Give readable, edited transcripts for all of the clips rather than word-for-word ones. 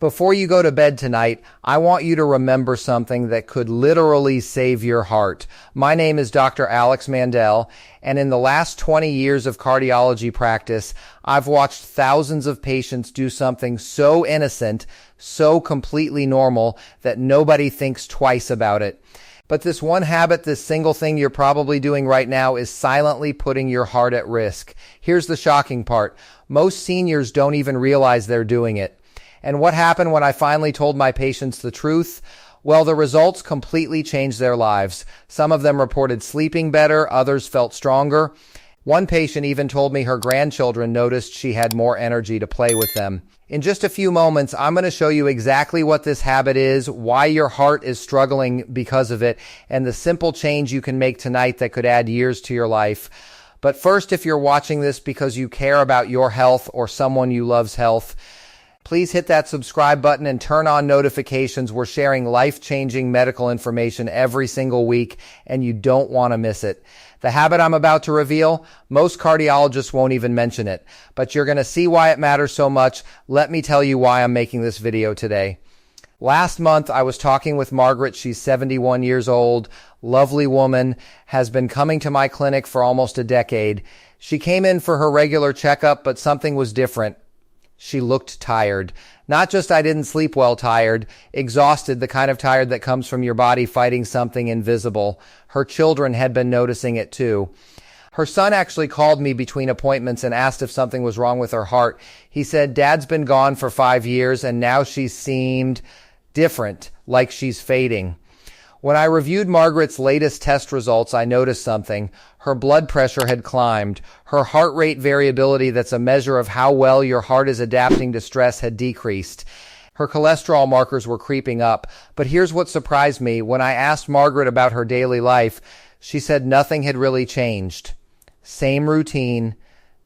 Before you go to bed tonight, I want you to remember something that could literally save your heart. My name is Dr. Alex Mandel, and in the last 20 years of cardiology practice, I've watched thousands of patients do something so innocent, so completely normal, that nobody thinks twice about it. But this one habit, this single thing you're probably doing right now, is silently putting your heart at risk. Here's the shocking part. Most seniors don't even realize they're doing it. And what happened when I finally told my patients the truth? Well, the results completely changed their lives. Some of them reported sleeping better, others felt stronger. One patient even told me her grandchildren noticed she had more energy to play with them. In just a few moments, I'm going to show you exactly what this habit is, why your heart is struggling because of it, and the simple change you can make tonight that could add years to your life. But first, if you're watching this because you care about your health or someone you love's health, please hit that subscribe button and turn on notifications. We're sharing life-changing medical information every single week, and you don't want to miss it. The habit I'm about to reveal, most cardiologists won't even mention it, but you're going to see why it matters so much. Let me tell you why I'm making this video today. Last month, I was talking with Margaret. She's 71 years old, lovely woman, has been coming to my clinic for almost a decade. She came in for her regular checkup, but something was different. She looked tired. Not just I didn't sleep well tired, exhausted, the kind of tired that comes from your body fighting something invisible. Her children had been noticing it too. Her son actually called me between appointments and asked if something was wrong with her heart. He said, Dad's been gone for 5 years and now she seemed different, like she's fading. When I reviewed Margaret's latest test results, I noticed something. Her blood pressure had climbed. Her heart rate variability, that's a measure of how well your heart is adapting to stress, had decreased. Her cholesterol markers were creeping up. But here's what surprised me. When I asked Margaret about her daily life, she said nothing had really changed. Same routine,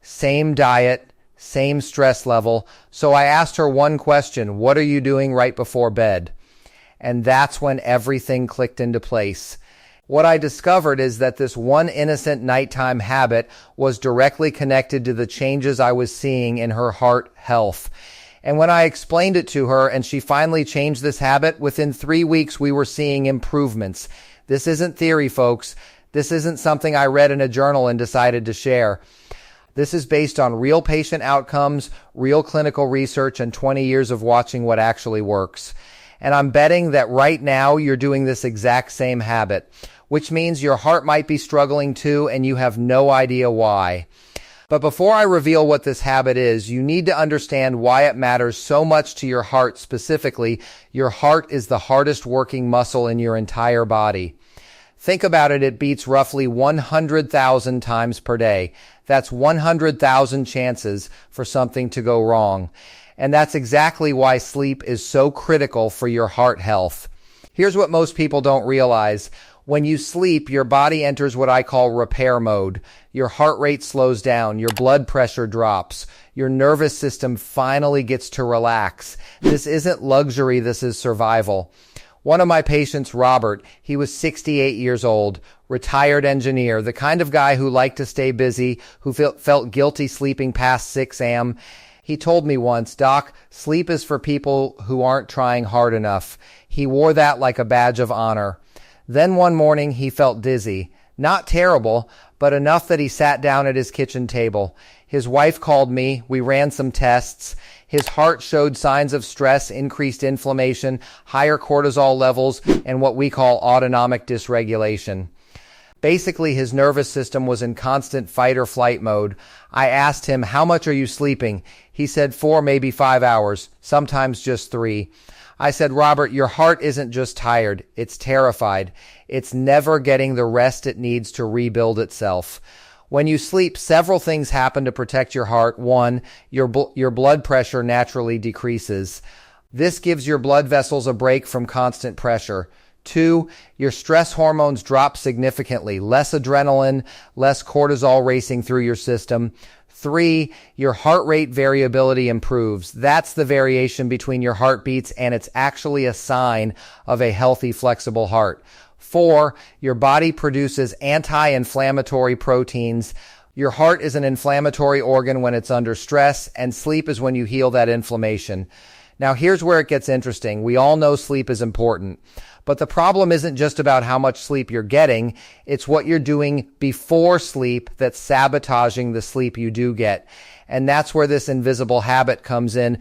same diet, same stress level. So I asked her one question: what are you doing right before bed? And that's when everything clicked into place. What I discovered is that this one innocent nighttime habit was directly connected to the changes I was seeing in her heart health. And when I explained it to her and she finally changed this habit, within 3 weeks we were seeing improvements. This isn't theory, folks. This isn't something I read in a journal and decided to share. This is based on real patient outcomes, real clinical research, and 20 years of watching what actually works. And I'm betting that right now you're doing this exact same habit, which means your heart might be struggling too and you have no idea why. But before I reveal what this habit is, you need to understand why it matters so much to your heart specifically. Your heart is the hardest working muscle in your entire body. Think about it, it beats roughly 100,000 times per day. That's 100,000 chances for something to go wrong. And that's exactly why sleep is so critical for your heart health. Here's what most people don't realize. When you sleep, your body enters what I call repair mode. Your heart rate slows down, your blood pressure drops, your nervous system finally gets to relax. This isn't luxury, this is survival. One of my patients, Robert, he was 68 years old, retired engineer, the kind of guy who liked to stay busy, who felt guilty sleeping past 6 a.m. He told me once, Doc, sleep is for people who aren't trying hard enough. He wore that like a badge of honor. Then one morning he felt dizzy. Not terrible, but enough that he sat down at his kitchen table. His wife called me. We ran some tests. His heart showed signs of stress, increased inflammation, higher cortisol levels, and what we call autonomic dysregulation. Basically, his nervous system was in constant fight or flight mode. I asked him, how much are you sleeping? He said 4, maybe 5 hours, sometimes just 3. I said, Robert, your heart isn't just tired, it's terrified. It's never getting the rest it needs to rebuild itself. When you sleep, several things happen to protect your heart. 1, your blood pressure naturally decreases. This gives your blood vessels a break from constant pressure. 2, your stress hormones drop significantly. Less adrenaline, less cortisol racing through your system. 3, your heart rate variability improves. That's the variation between your heartbeats, and it's actually a sign of a healthy, flexible heart. 4, your body produces anti-inflammatory proteins. Your heart is an inflammatory organ when it's under stress, and sleep is when you heal that inflammation. Now, here's where it gets interesting. We all know sleep is important, but the problem isn't just about how much sleep you're getting. It's what you're doing before sleep that's sabotaging the sleep you do get. And that's where this invisible habit comes in.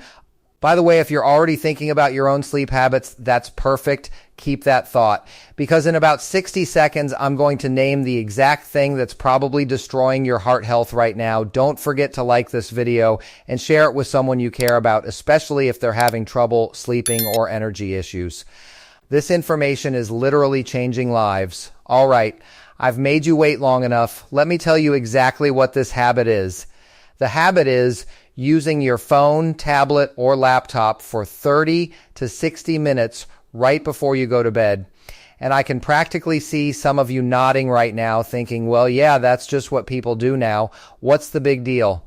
By the way, if you're already thinking about your own sleep habits, that's perfect. Keep that thought, because in about 60 seconds, I'm going to name the exact thing that's probably destroying your heart health right now. Don't forget to like this video and share it with someone you care about, especially if they're having trouble sleeping or energy issues. This information is literally changing lives. All right, I've made you wait long enough. Let me tell you exactly what this habit is. The habit is using your phone, tablet, or laptop for 30 to 60 minutes right before you go to bed. And I can practically see some of you nodding right now thinking, well, yeah, that's just what people do now. What's the big deal?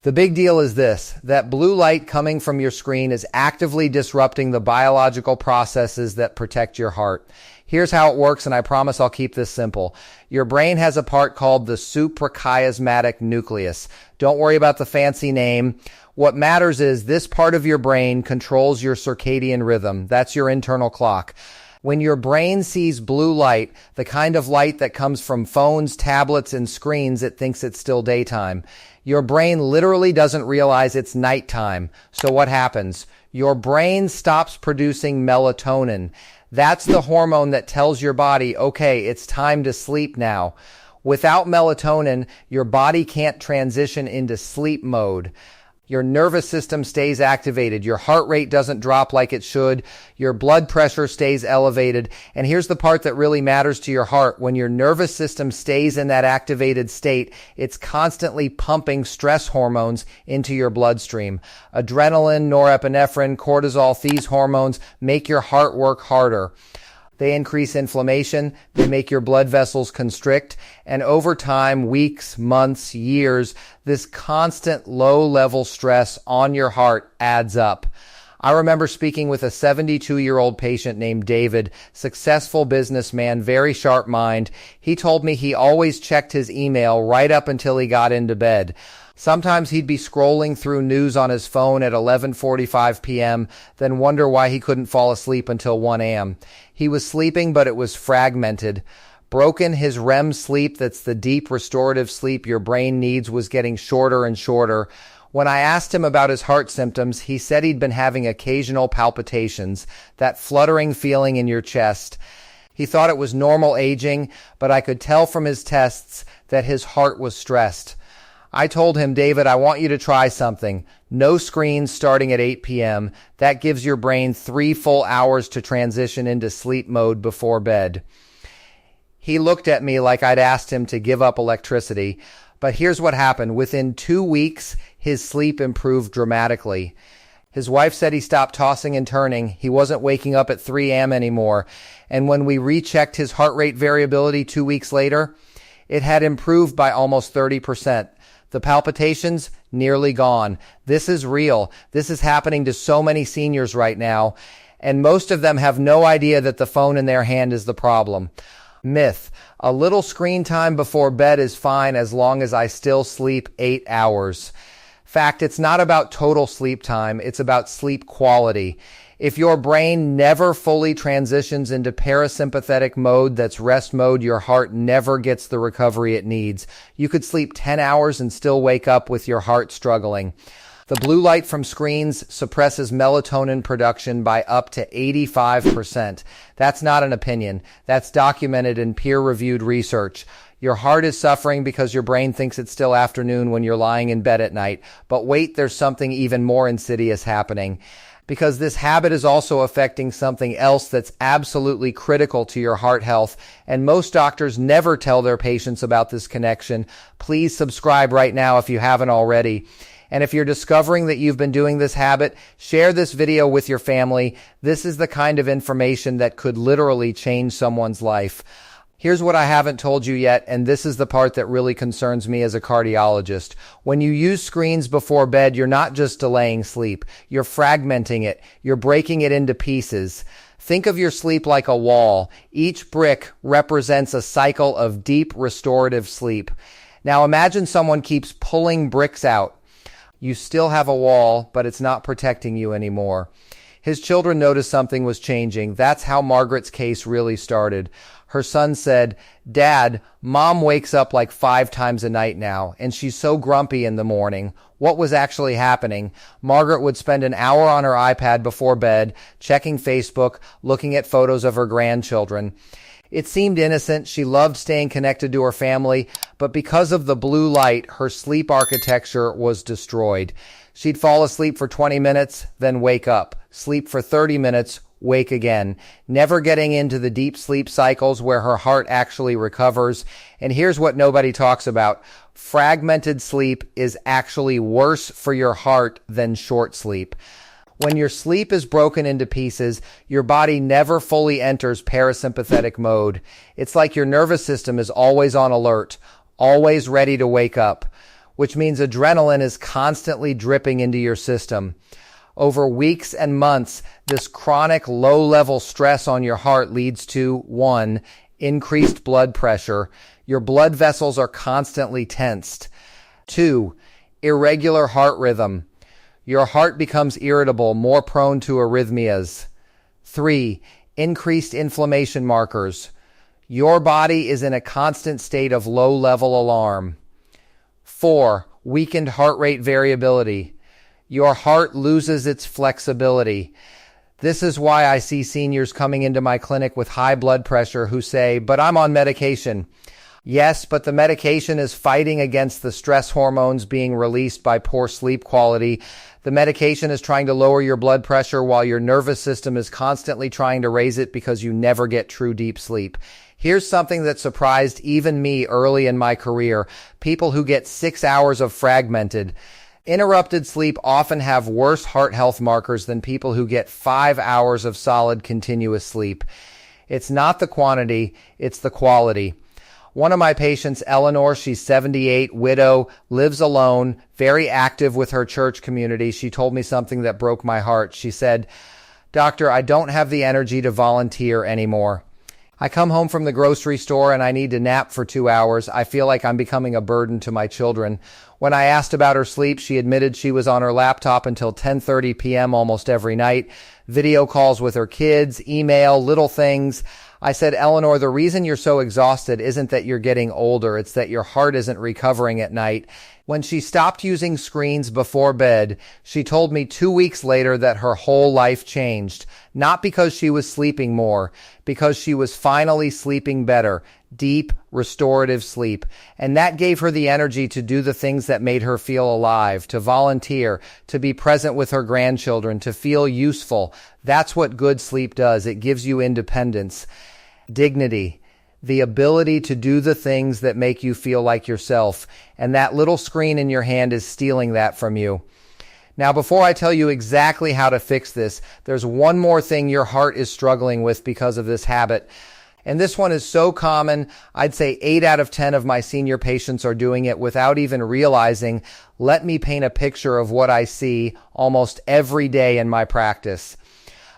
The big deal is this, that blue light coming from your screen is actively disrupting the biological processes that protect your heart. Here's how it works, and I promise I'll keep this simple. Your brain has a part called the suprachiasmatic nucleus. Don't worry about the fancy name. What matters is this part of your brain controls your circadian rhythm. That's your internal clock. When your brain sees blue light, the kind of light that comes from phones, tablets, and screens, it thinks it's still daytime. Your brain literally doesn't realize it's nighttime. So what happens? Your brain stops producing melatonin. That's the hormone that tells your body, okay, it's time to sleep now. Without melatonin, your body can't transition into sleep mode. Your nervous system stays activated. Your heart rate doesn't drop like it should. Your blood pressure stays elevated. And here's the part that really matters to your heart. When your nervous system stays in that activated state, it's constantly pumping stress hormones into your bloodstream. Adrenaline, norepinephrine, cortisol, these hormones make your heart work harder. They increase inflammation, they make your blood vessels constrict, and over time, weeks, months, years, this constant low-level stress on your heart adds up. I remember speaking with a 72-year-old patient named David, successful businessman, very sharp mind. He told me he always checked his email right up until he got into bed. Sometimes he'd be scrolling through news on his phone at 11:45 p.m., then wonder why he couldn't fall asleep until 1 a.m. He was sleeping, but it was fragmented. Broken, his REM sleep, that's the deep restorative sleep your brain needs, was getting shorter and shorter. When I asked him about his heart symptoms, he said he'd been having occasional palpitations, that fluttering feeling in your chest. He thought it was normal aging, but I could tell from his tests that his heart was stressed. I told him, David, I want you to try something. No screens starting at 8 p.m. That gives your brain 3 full hours to transition into sleep mode before bed. He looked at me like I'd asked him to give up electricity. But here's what happened. Within 2 weeks, his sleep improved dramatically. His wife said he stopped tossing and turning. He wasn't waking up at 3 a.m. anymore. And when we rechecked his heart rate variability 2 weeks later, it had improved by almost 30%. The palpitations, nearly gone. This is real. This is happening to so many seniors right now, and most of them have no idea that the phone in their hand is the problem. Myth. A little screen time before bed is fine as long as I still sleep 8 hours. Fact, it's not about total sleep time. It's about sleep quality. If your brain never fully transitions into parasympathetic mode, that's rest mode, your heart never gets the recovery it needs. You could sleep 10 hours and still wake up with your heart struggling. The blue light from screens suppresses melatonin production by up to 85%. That's not an opinion. That's documented in peer-reviewed research. Your heart is suffering because your brain thinks it's still afternoon when you're lying in bed at night. But wait, there's something even more insidious happening. Because this habit is also affecting something else that's absolutely critical to your heart health, and most doctors never tell their patients about this connection. Please subscribe right now if you haven't already. And if you're discovering that you've been doing this habit, share this video with your family. This is the kind of information that could literally change someone's life. Here's what I haven't told you yet, and this is the part that really concerns me as a cardiologist. When you use screens before bed, you're not just delaying sleep. You're fragmenting it. You're breaking it into pieces. Think of your sleep like a wall. Each brick represents a cycle of deep restorative sleep. Now imagine someone keeps pulling bricks out. You still have a wall, but it's not protecting you anymore. His children noticed something was changing. That's how Margaret's case really started. Her son said, "Dad, Mom wakes up like 5 times a night now, and she's so grumpy in the morning." What was actually happening? Margaret would spend an hour on her iPad before bed, checking Facebook, looking at photos of her grandchildren. It seemed innocent. She loved staying connected to her family, but because of the blue light, her sleep architecture was destroyed. She'd fall asleep for 20 minutes, then wake up. Sleep for 30 minutes, wake again, never getting into the deep sleep cycles where her heart actually recovers. And here's what nobody talks about. Fragmented sleep is actually worse for your heart than short sleep. When your sleep is broken into pieces, your body never fully enters parasympathetic mode. It's like your nervous system is always on alert, always ready to wake up, which means adrenaline is constantly dripping into your system. Over weeks and months, this chronic low-level stress on your heart leads to 1. Increased blood pressure. Your blood vessels are constantly tensed. 2. Irregular heart rhythm. Your heart becomes irritable, more prone to arrhythmias. 3. Increased inflammation markers. Your body is in a constant state of low-level alarm. 4. Weakened heart rate variability. Your heart loses its flexibility. This is why I see seniors coming into my clinic with high blood pressure who say, "But I'm on medication." Yes, but the medication is fighting against the stress hormones being released by poor sleep quality. The medication is trying to lower your blood pressure while your nervous system is constantly trying to raise it because you never get true deep sleep. Here's something that surprised even me early in my career. People who get 6 hours of fragmented. Interrupted sleep often have worse heart health markers than people who get 5 hours of solid continuous sleep. It's not the quantity, it's the quality. One of my patients, Eleanor, she's 78, widow, lives alone, very active with her church community. She told me something that broke my heart. She said, "Doctor, I don't have the energy to volunteer anymore. I come home from the grocery store and I need to nap for 2 hours. I feel like I'm becoming a burden to my children." When I asked about her sleep, she admitted she was on her laptop until 10:30 p.m. almost every night. Video calls with her kids, email, little things. I said, "Eleanor, the reason you're so exhausted isn't that you're getting older. It's that your heart isn't recovering at night." When she stopped using screens before bed, she told me 2 weeks later that her whole life changed. Not because she was sleeping more, because she was finally sleeping better, deep, restorative sleep. And that gave her the energy to do the things that made her feel alive, to volunteer, to be present with her grandchildren, to feel useful. That's what good sleep does. It gives you independence, dignity, the ability to do the things that make you feel like yourself. And that little screen in your hand is stealing that from you. Now, before I tell you exactly how to fix this, there's one more thing your heart is struggling with because of this habit. And this one is so common, I'd say 8 out of 10 of my senior patients are doing it without even realizing. Let me paint a picture of what I see almost every day in my practice.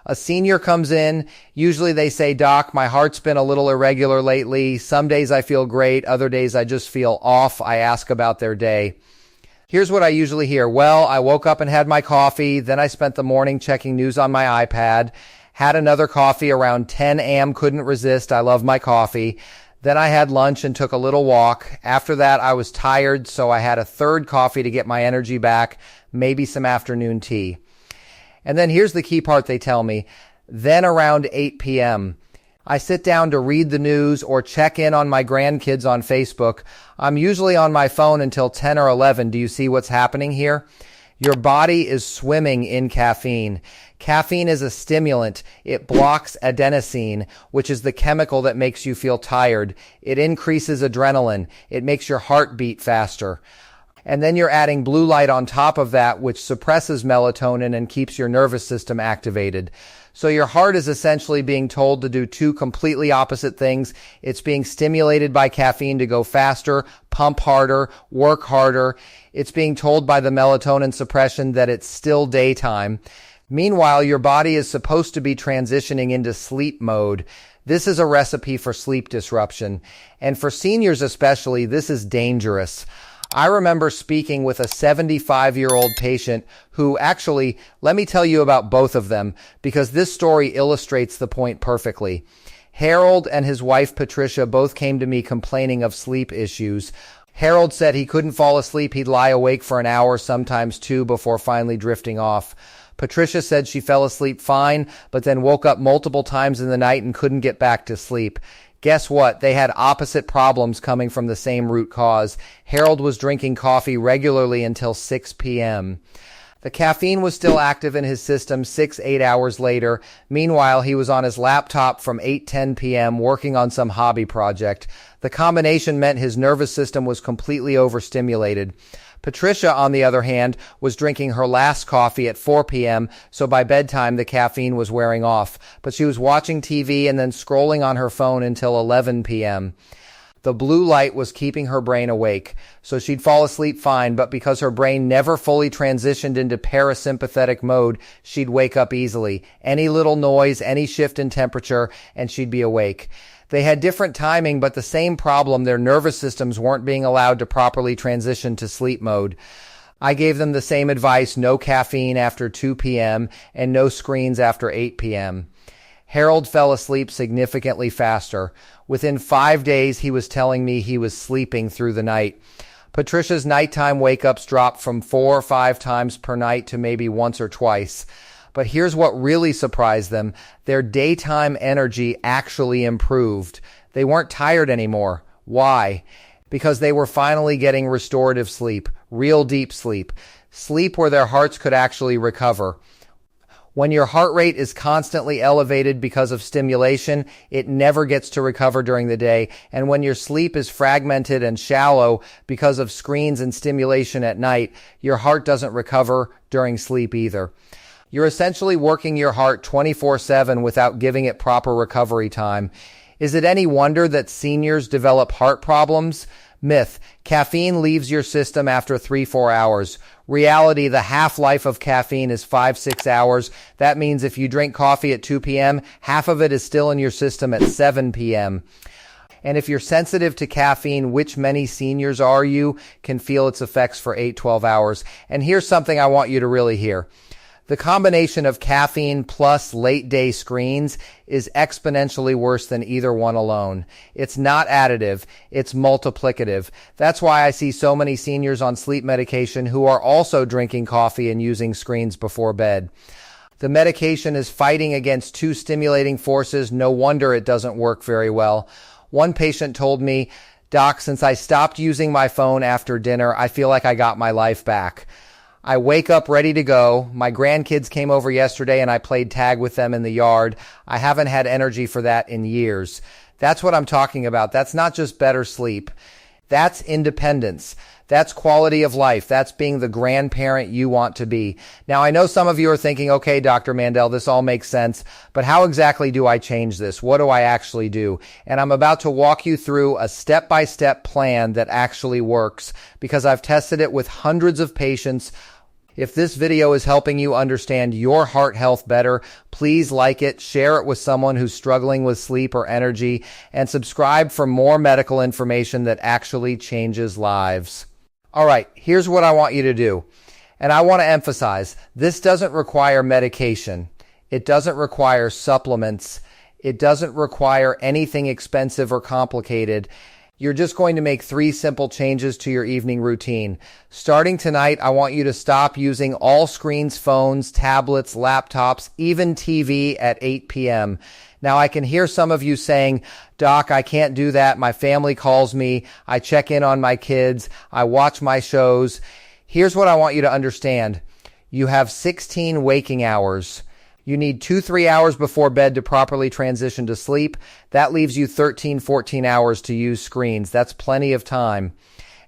A senior comes in, usually they say, "Doc, my heart's been a little irregular lately. Some days I feel great, other days I just feel off." I ask about their day. Here's what I usually hear. "Well, I woke up and had my coffee, then I spent the morning checking news on my iPad, had another coffee around 10 a.m., couldn't resist, I love my coffee. Then I had lunch and took a little walk. After that, I was tired, so I had a third coffee to get my energy back, maybe some afternoon tea." And then here's the key part they tell me. Then around 8 p.m., I sit down to read the news or check in on my grandkids on Facebook. I'm usually on my phone until 10 or 11. Do you see what's happening here? Your body is swimming in caffeine. Caffeine is a stimulant. It blocks adenosine, which is the chemical that makes you feel tired. It increases adrenaline. It makes your heart beat faster. And then you're adding blue light on top of that, which suppresses melatonin and keeps your nervous system activated. So your heart is essentially being told to do two completely opposite things. It's being stimulated by caffeine to go faster, pump harder, work harder. It's being told by the melatonin suppression that it's still daytime. Meanwhile, your body is supposed to be transitioning into sleep mode. This is a recipe for sleep disruption. And for seniors especially, this is dangerous. I remember speaking with a 75-year-old patient who actually, let me tell you about both of them because this story illustrates the point perfectly. Harold and his wife Patricia both came to me complaining of sleep issues. Harold said he couldn't fall asleep. He'd lie awake for an hour, sometimes two, before finally drifting off. Patricia said she fell asleep fine, but then woke up multiple times in the night and couldn't get back to sleep. Guess what? They had opposite problems coming from the same root cause. Harold was drinking coffee regularly until 6 p.m. The caffeine was still active in his system 6-8 hours later. Meanwhile, he was on his laptop from 8-10 p.m. working on some hobby project. The combination meant his nervous system was completely overstimulated. Patricia, on the other hand, was drinking her last coffee at 4 p.m., so by bedtime the caffeine was wearing off. But she was watching TV and then scrolling on her phone until 11 p.m. The blue light was keeping her brain awake, so she'd fall asleep fine, but because her brain never fully transitioned into parasympathetic mode, she'd wake up easily. Any little noise, any shift in temperature, and she'd be awake. They had different timing, but the same problem. Their nervous systems weren't being allowed to properly transition to sleep mode. I gave them the same advice: no caffeine after 2 p.m. and no screens after 8 p.m. Harold fell asleep significantly faster. Within 5 days, he was telling me he was sleeping through the night. Patricia's nighttime wake-ups dropped from 4 or 5 times per night to maybe once or twice. But here's what really surprised them. Their daytime energy actually improved. They weren't tired anymore. Why? Because they were finally getting restorative sleep, real deep sleep, sleep where their hearts could actually recover. When your heart rate is constantly elevated because of stimulation, it never gets to recover during the day. And when your sleep is fragmented and shallow because of screens and stimulation at night, your heart doesn't recover during sleep either. You're essentially working your heart 24/7 without giving it proper recovery time. Is it any wonder that seniors develop heart problems? Myth: caffeine leaves your system after 3-4 hours. Reality: the half-life of caffeine is 5-6 hours. That means if you drink coffee at 2 p.m., half of it is still in your system at 7 p.m. And if you're sensitive to caffeine, which many seniors are, you can feel its effects for 8-12 hours. And here's something I want you to really hear. The combination of caffeine plus late-day screens is exponentially worse than either one alone. It's not additive, it's multiplicative. That's why I see so many seniors on sleep medication who are also drinking coffee and using screens before bed. The medication is fighting against two stimulating forces. No wonder it doesn't work very well. One patient told me, "Doc, since I stopped using my phone after dinner, I feel like I got my life back. I wake up ready to go. My grandkids came over yesterday and I played tag with them in the yard. I haven't had energy for that in years." That's what I'm talking about. That's not just better sleep. That's independence. That's quality of life. That's being the grandparent you want to be. Now, I know some of you are thinking, okay, Dr. Mandel, this all makes sense, but how exactly do I change this? What do I actually do? And I'm about to walk you through a step-by-step plan that actually works because I've tested it with hundreds of patients. If this video is helping you understand your heart health better, please like it, share it with someone who's struggling with sleep or energy, and subscribe for more medical information that actually changes lives. All right, here's what I want you to do. And I want to emphasize, this doesn't require medication. It doesn't require supplements. It doesn't require anything expensive or complicated. You're just going to make 3 simple changes to your evening routine. Starting tonight, I want you to stop using all screens, phones, tablets, laptops, even TV at 8 p.m. Now, I can hear some of you saying, "Doc, I can't do that. My family calls me. I check in on my kids. I watch my shows." Here's what I want you to understand. You have 16 waking hours. You need 2-3 hours before bed to properly transition to sleep. That leaves you 13-14 hours to use screens. That's plenty of time.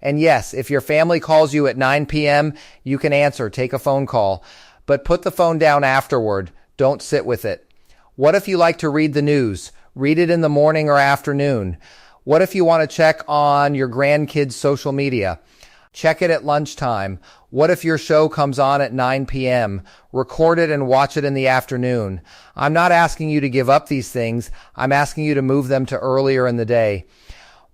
And yes, if your family calls you at 9 p.m., you can answer, take a phone call. But put the phone down afterward. Don't sit with it. What if you like to read the news? Read it in the morning or afternoon. What if you want to check on your grandkids' social media? Check it at lunchtime. What if your show comes on at 9 p.m.? Record it and watch it in the afternoon. I'm not asking you to give up these things. I'm asking you to move them to earlier in the day.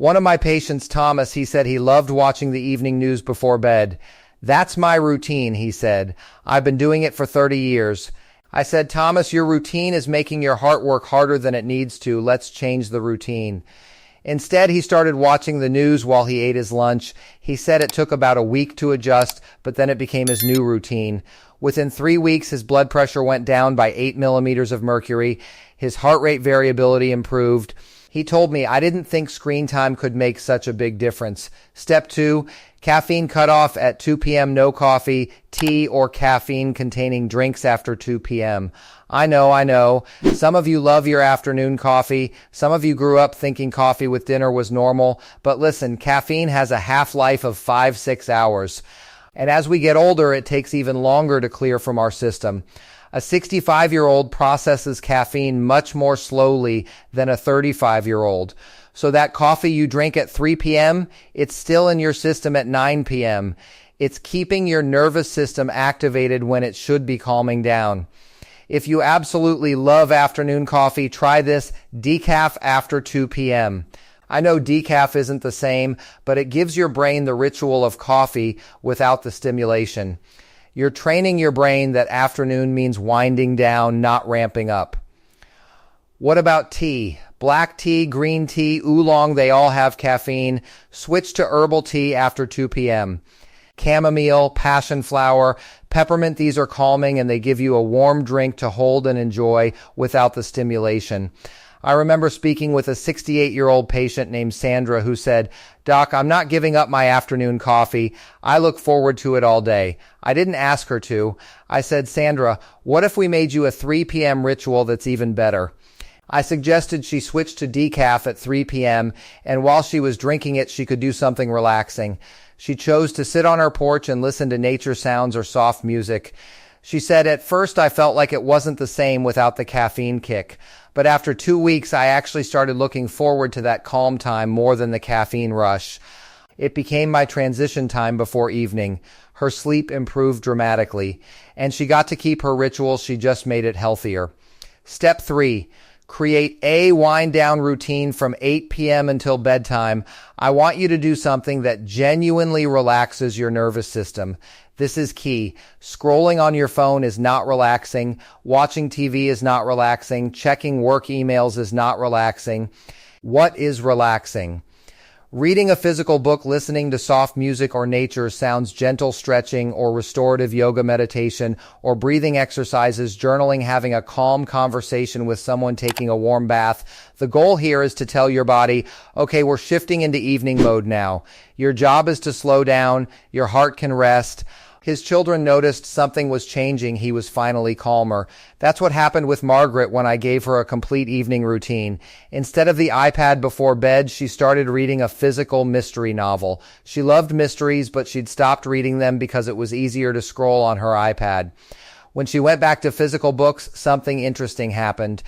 One of my patients, Thomas, he said he loved watching the evening news before bed. That's my routine, he said. I've been doing it for 30 years. I said, Thomas, your routine is making your heart work harder than it needs to. Let's change the routine. Instead, he started watching the news while he ate his lunch. He said it took about a week to adjust, but then it became his new routine. Within 3 weeks, his blood pressure went down by 8 millimeters of mercury. His heart rate variability improved. He told me, I didn't think screen time could make such a big difference. Step 2, caffeine cutoff at 2 p.m., no coffee, tea, or caffeine-containing drinks after 2 p.m. I know. Some of you love your afternoon coffee. Some of you grew up thinking coffee with dinner was normal. But listen, caffeine has a half-life of 5-6 hours. And as we get older, it takes even longer to clear from our system. A 65-year-old processes caffeine much more slowly than a 35-year-old. So that coffee you drink at 3 p.m., it's still in your system at 9 p.m. It's keeping your nervous system activated when it should be calming down. If you absolutely love afternoon coffee, try this decaf after 2 p.m. I know decaf isn't the same, but it gives your brain the ritual of coffee without the stimulation. You're training your brain that afternoon means winding down, not ramping up. What about tea? Black tea, green tea, oolong, they all have caffeine. Switch to herbal tea after 2 p.m. Chamomile, passion flower, peppermint, these are calming and they give you a warm drink to hold and enjoy without the stimulation. I remember speaking with a 68-year-old patient named Sandra who said, Doc, I'm not giving up my afternoon coffee. I look forward to it all day. I didn't ask her to. I said, Sandra, what if we made you a 3 p.m. ritual that's even better? I suggested she switch to decaf at 3 p.m. and while she was drinking it, she could do something relaxing. She chose to sit on her porch and listen to nature sounds or soft music. She said, at first I felt like it wasn't the same without the caffeine kick. But after 2 weeks, I actually started looking forward to that calm time more than the caffeine rush. It became my transition time before evening. Her sleep improved dramatically. And she got to keep her rituals, she just made it healthier. Step 3. Create a wind-down routine from 8 p.m. until bedtime. I want you to do something that genuinely relaxes your nervous system. This is key. Scrolling on your phone is not relaxing. Watching TV is not relaxing. Checking work emails is not relaxing. What is relaxing? Reading a physical book, listening to soft music or nature, sounds, gentle stretching or restorative yoga meditation, or breathing exercises, journaling, having a calm conversation with someone, taking a warm bath. The goal here is to tell your body, okay, we're shifting into evening mode now. Your job is to slow down. Your heart can rest. His children noticed something was changing. He was finally calmer. That's what happened with Margaret when I gave her a complete evening routine. Instead of the iPad before bed, she started reading a physical mystery novel. She loved mysteries, but she'd stopped reading them because it was easier to scroll on her iPad. When she went back to physical books, something interesting happened.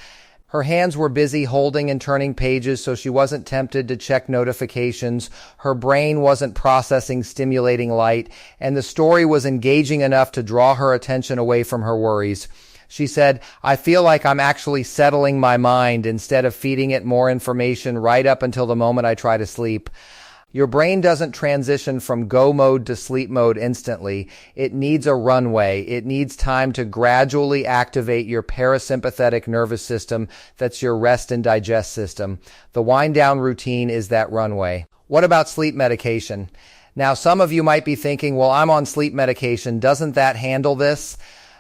Her hands were busy holding and turning pages, so she wasn't tempted to check notifications. Her brain wasn't processing stimulating light, and the story was engaging enough to draw her attention away from her worries. She said, I feel like I'm actually settling my mind instead of feeding it more information right up until the moment I try to sleep. Your brain doesn't transition from go mode to sleep mode instantly. It needs a runway. It needs time to gradually activate your parasympathetic nervous system. That's your rest and digest system. The wind down routine is that runway. What about sleep medication? Now, some of you might be thinking, well, I'm on sleep medication. Doesn't that handle this?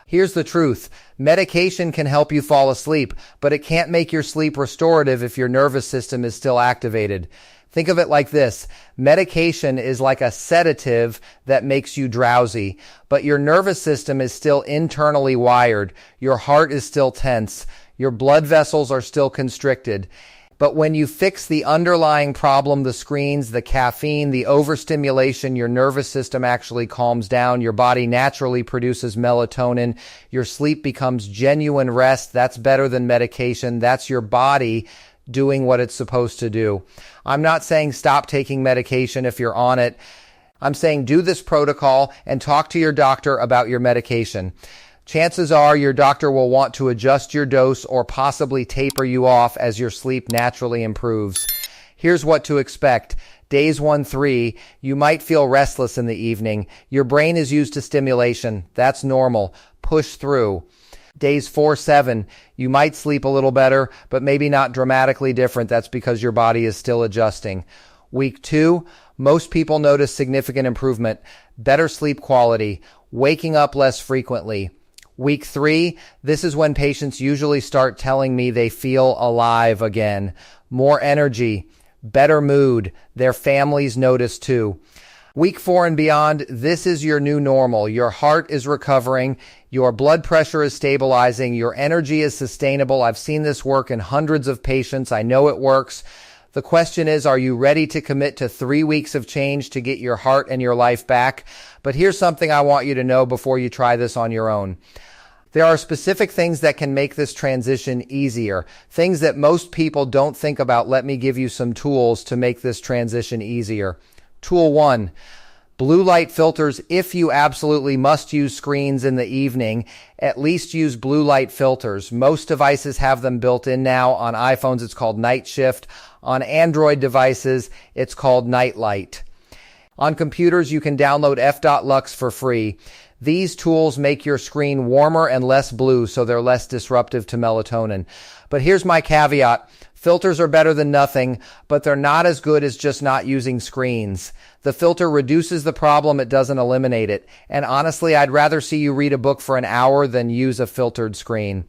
Here's the truth. Medication can help you fall asleep, but it can't make your sleep restorative if your nervous system is still activated. Think of it like this. Medication is like a sedative that makes you drowsy, but your nervous system is still internally wired. Your heart is still tense. Your blood vessels are still constricted. But when you fix the underlying problem, the screens, the caffeine, the overstimulation, your nervous system actually calms down. Your body naturally produces melatonin. Your sleep becomes genuine rest. That's better than medication. That's your body doing what it's supposed to do. I'm not saying stop taking medication if you're on it. I'm saying do this protocol and talk to your doctor about your medication. Chances are your doctor will want to adjust your dose or possibly taper you off as your sleep naturally improves. Here's what to expect. Days 1-3, you might feel restless in the evening. Your brain is used to stimulation. That's normal. Push through. Days 4-7, you might sleep a little better, but maybe not dramatically different. That's because your body is still adjusting. Week 2, most people notice significant improvement, better sleep quality, waking up less frequently. Week 3, this is when patients usually start telling me they feel alive again, more energy, better mood. Their families notice too. Week 4 and beyond, this is your new normal. Your heart is recovering. Your blood pressure is stabilizing. Your energy is sustainable. I've seen this work in hundreds of patients. I know it works. The question is, are you ready to commit to 3 weeks of change to get your heart and your life back? But here's something I want you to know before you try this on your own. There are specific things that can make this transition easier, things that most people don't think about. Let me give you some tools to make this transition easier. Tool 1, blue light filters. If you absolutely must use screens in the evening, at least use blue light filters. Most devices have them built in now. On iPhones, it's called Night Shift. On Android devices, it's called Night Light. On computers, you can download f.lux for free. These tools make your screen warmer and less blue, so they're less disruptive to melatonin. But here's my caveat. Filters are better than nothing, but they're not as good as just not using screens. The filter reduces the problem, it doesn't eliminate it. And honestly, I'd rather see you read a book for an hour than use a filtered screen.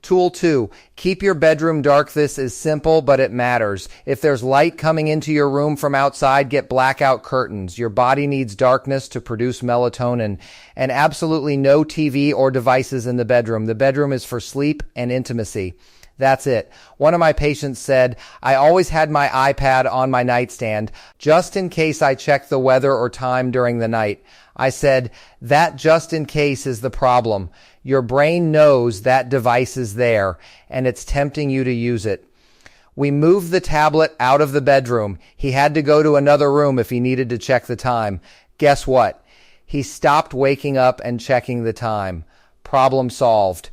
Tool 2, keep your bedroom dark. This is simple, but it matters. If there's light coming into your room from outside, get blackout curtains. Your body needs darkness to produce melatonin. And absolutely no TV or devices in the bedroom. The bedroom is for sleep and intimacy. That's it. One of my patients said, I always had my iPad on my nightstand just in case I checked the weather or time during the night. I said, that just in case is the problem. Your brain knows that device is there and it's tempting you to use it. We moved the tablet out of the bedroom. He had to go to another room if he needed to check the time. Guess what? He stopped waking up and checking the time. Problem solved.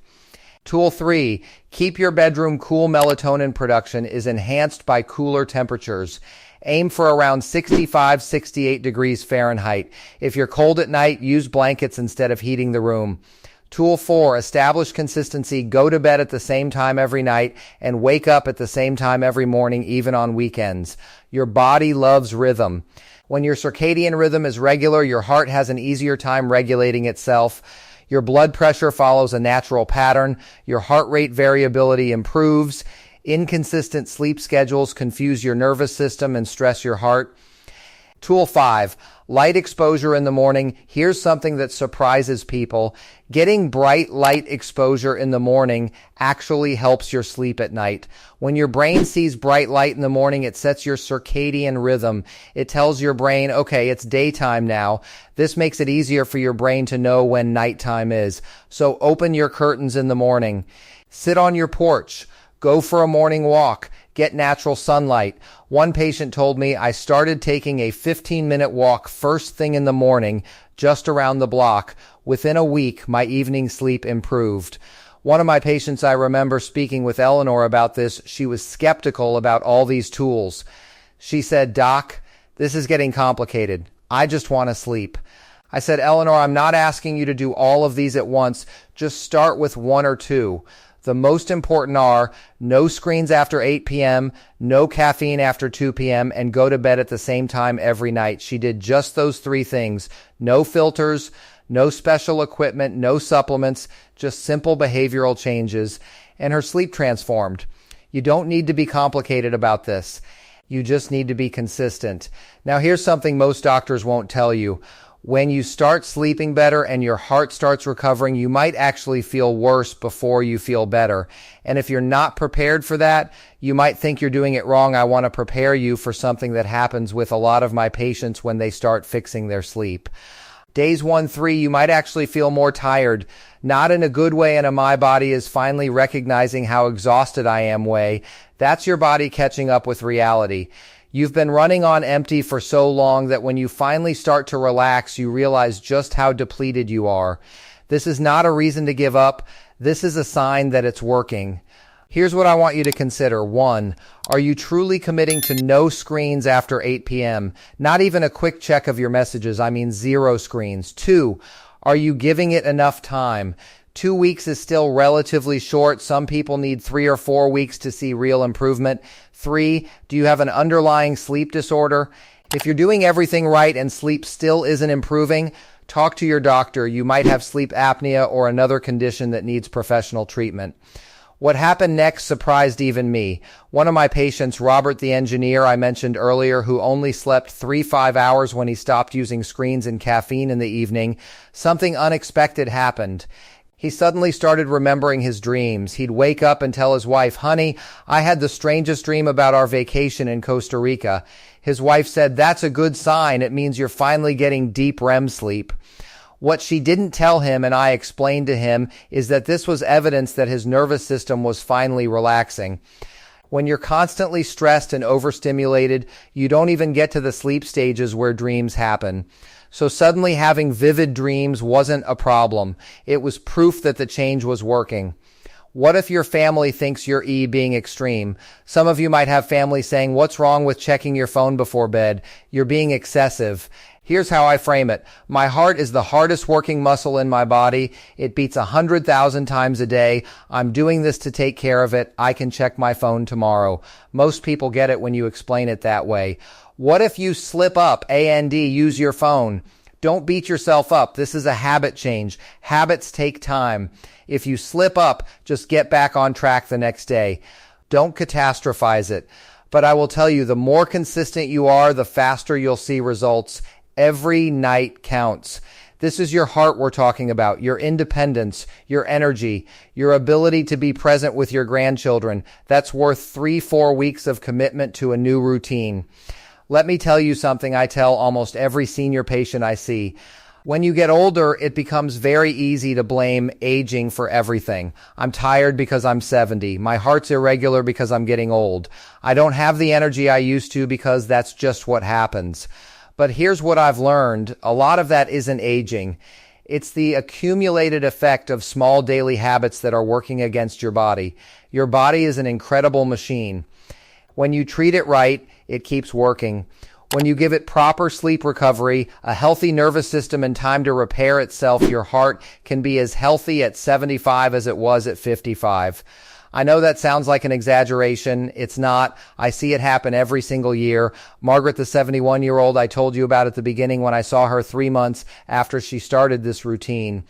Tool 3, keep your bedroom cool. Melatonin production is enhanced by cooler temperatures. Aim for around 65, 68 degrees Fahrenheit. If you're cold at night, use blankets instead of heating the room. Tool 4, establish consistency. Go to bed at the same time every night and wake up at the same time every morning, even on weekends. Your body loves rhythm. When your circadian rhythm is regular, your heart has an easier time regulating itself. Your blood pressure follows a natural pattern. Your heart rate variability improves. Inconsistent sleep schedules confuse your nervous system and stress your heart. Tool 5, light exposure in the morning. Here's something that surprises people. Getting bright light exposure in the morning actually helps your sleep at night. When your brain sees bright light in the morning, it sets your circadian rhythm. It tells your brain, okay, it's daytime now. This makes it easier for your brain to know when nighttime is. So open your curtains in the morning. Sit on your porch. Go for a morning walk. Get natural sunlight. One patient told me, I started taking a 15-minute walk first thing in the morning, just around the block. Within a week, my evening sleep improved. One of my patients, I remember speaking with Eleanor about this. She was skeptical about all these tools. She said, Doc, this is getting complicated. I just want to sleep. I said, Eleanor, I'm not asking you to do all of these at once. Just start with 1 or 2. The most important are no screens after 8 p.m., no caffeine after 2 p.m., and go to bed at the same time every night. She did just those 3 things. No filters, no special equipment, no supplements, just simple behavioral changes, and her sleep transformed. You don't need to be complicated about this. You just need to be consistent. Now, here's something most doctors won't tell you. When you start sleeping better and your heart starts recovering, you might actually feel worse before you feel better. And if you're not prepared for that, you might think you're doing it wrong. I want to prepare you for something that happens with a lot of my patients when they start fixing their sleep. Days 1-3, you might actually feel more tired, not in a good way and a my body is finally recognizing how exhausted I am way. That's your body catching up with reality. You've been running on empty for so long that when you finally start to relax, you realize just how depleted you are. This is not a reason to give up. This is a sign that it's working. Here's what I want you to consider. 1, are you truly committing to no screens after 8 p.m.? Not even a quick check of your messages. I mean 0 screens. 2, are you giving it enough time? 2 weeks is still relatively short. Some people need 3 or 4 weeks to see real improvement. 3, do you have an underlying sleep disorder? If you're doing everything right and sleep still isn't improving, talk to your doctor. You might have sleep apnea or another condition that needs professional treatment. What happened next surprised even me. One of my patients, Robert the engineer I mentioned earlier, who only slept 3-5 hours when he stopped using screens and caffeine in the evening, something unexpected happened. He suddenly started remembering his dreams. He'd wake up and tell his wife, "Honey, I had the strangest dream about our vacation in Costa Rica." His wife said, "That's a good sign. It means you're finally getting deep REM sleep." What she didn't tell him, and I explained to him, is that this was evidence that his nervous system was finally relaxing. When you're constantly stressed and overstimulated, you don't even get to the sleep stages where dreams happen. So suddenly having vivid dreams wasn't a problem. It was proof that the change was working. What if your family thinks you're being extreme? Some of you might have family saying, "What's wrong with checking your phone before bed? You're being excessive." Here's how I frame it. My heart is the hardest working muscle in my body. It beats 100,000 times a day. I'm doing this to take care of it. I can check my phone tomorrow. Most people get it when you explain it that way. What if you slip up, use your phone? Don't beat yourself up. This is a habit change. Habits take time. If you slip up, just get back on track the next day. Don't catastrophize it. But I will tell you, the more consistent you are, the faster you'll see results. Every night counts. This is your heart we're talking about, your independence, your energy, your ability to be present with your grandchildren. That's worth 3-4 weeks of commitment to a new routine. Let me tell you something I tell almost every senior patient I see. When you get older, it becomes very easy to blame aging for everything. I'm tired because I'm 70. My heart's irregular because I'm getting old. I don't have the energy I used to because that's just what happens. But here's what I've learned. A lot of that isn't aging. It's the accumulated effect of small daily habits that are working against your body. Your body is an incredible machine. When you treat it right, it keeps working. When you give it proper sleep recovery, a healthy nervous system, and time to repair itself, your heart can be as healthy at 75 as it was at 55. I know that sounds like an exaggeration. It's not. I see it happen every single year. Margaret, the 71-year-old I told you about at the beginning, when I saw her 3 months after she started this routine,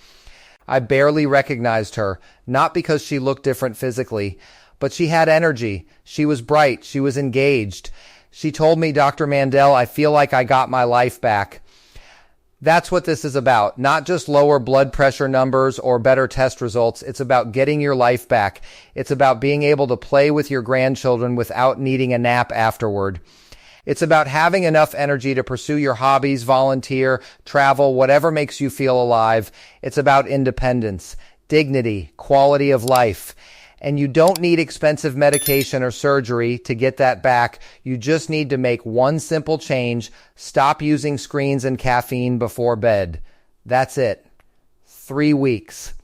I barely recognized her, not because she looked different physically, but she had energy. She was bright. She was engaged. She told me, "Dr. Mandel, I feel like I got my life back." That's what this is about. Not just lower blood pressure numbers or better test results. It's about getting your life back. It's about being able to play with your grandchildren without needing a nap afterward. It's about having enough energy to pursue your hobbies, volunteer, travel, whatever makes you feel alive. It's about independence, dignity, quality of life. And you don't need expensive medication or surgery to get that back. You just need to make one simple change. Stop using screens and caffeine before bed. That's it. 3 weeks.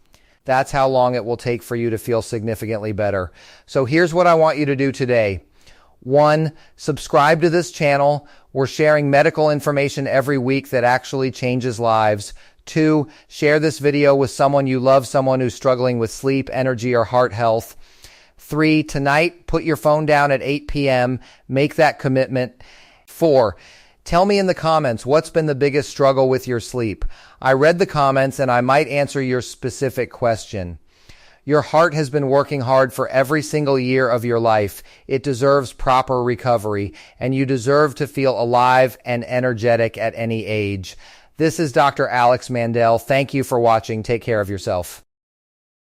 That's how long it will take for you to feel significantly better. So here's what I want you to do today. 1, subscribe to this channel. We're sharing medical information every week that actually changes lives. 2, share this video with someone you love, someone who's struggling with sleep, energy, or heart health. 3, tonight, put your phone down at 8 p.m. Make that commitment. 4, tell me in the comments what's been the biggest struggle with your sleep. I read the comments and I might answer your specific question. Your heart has been working hard for every single year of your life. It deserves proper recovery, and you deserve to feel alive and energetic at any age. This is Dr. Alex Mandel. Thank you for watching. Take care of yourself.